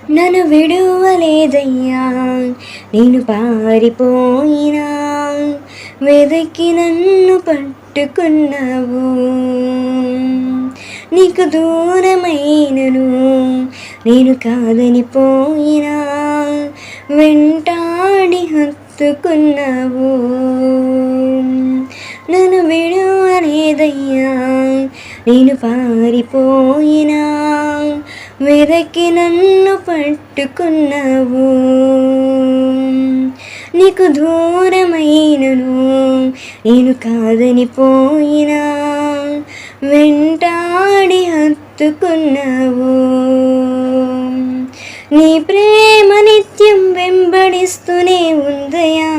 నన్ను విడువలేదయ్యా, నేను పారిపోయినా వెదకి నన్ను పట్టుకున్నావు. నీకు దూరమైనను నేను కాదని పోయినా వెంటాడి హత్తుకున్నావు. నన్ను విడువలేదయ్యా, నేను పారిపోయినా వెదకి నన్ను పట్టుకున్నావు. నీకు దూరమైనను నేను కాదని పోయినా వెంటాడి హత్తుకున్నావు. నీ ప్రేమ నిత్యం వెంబడిస్తూనే ఉందయా,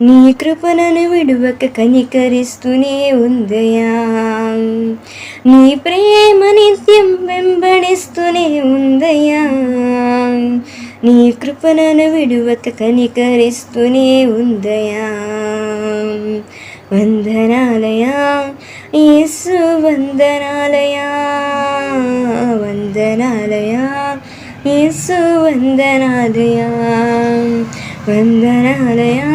నీ కృపణను విడువక కనికరిస్తూనే ఉందయా. నీ ప్రేమ నిత్యం వెంబడిస్తూనే ఉందయా, నీ కృపణను విడువక కనికరిస్తూనే ఉందయా. వందనాలయా యేసు, వందనాలయా, వందనాలయా యేసు, వందనాలయా, వందనాలయా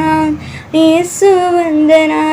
యేసు, వందనాలయా.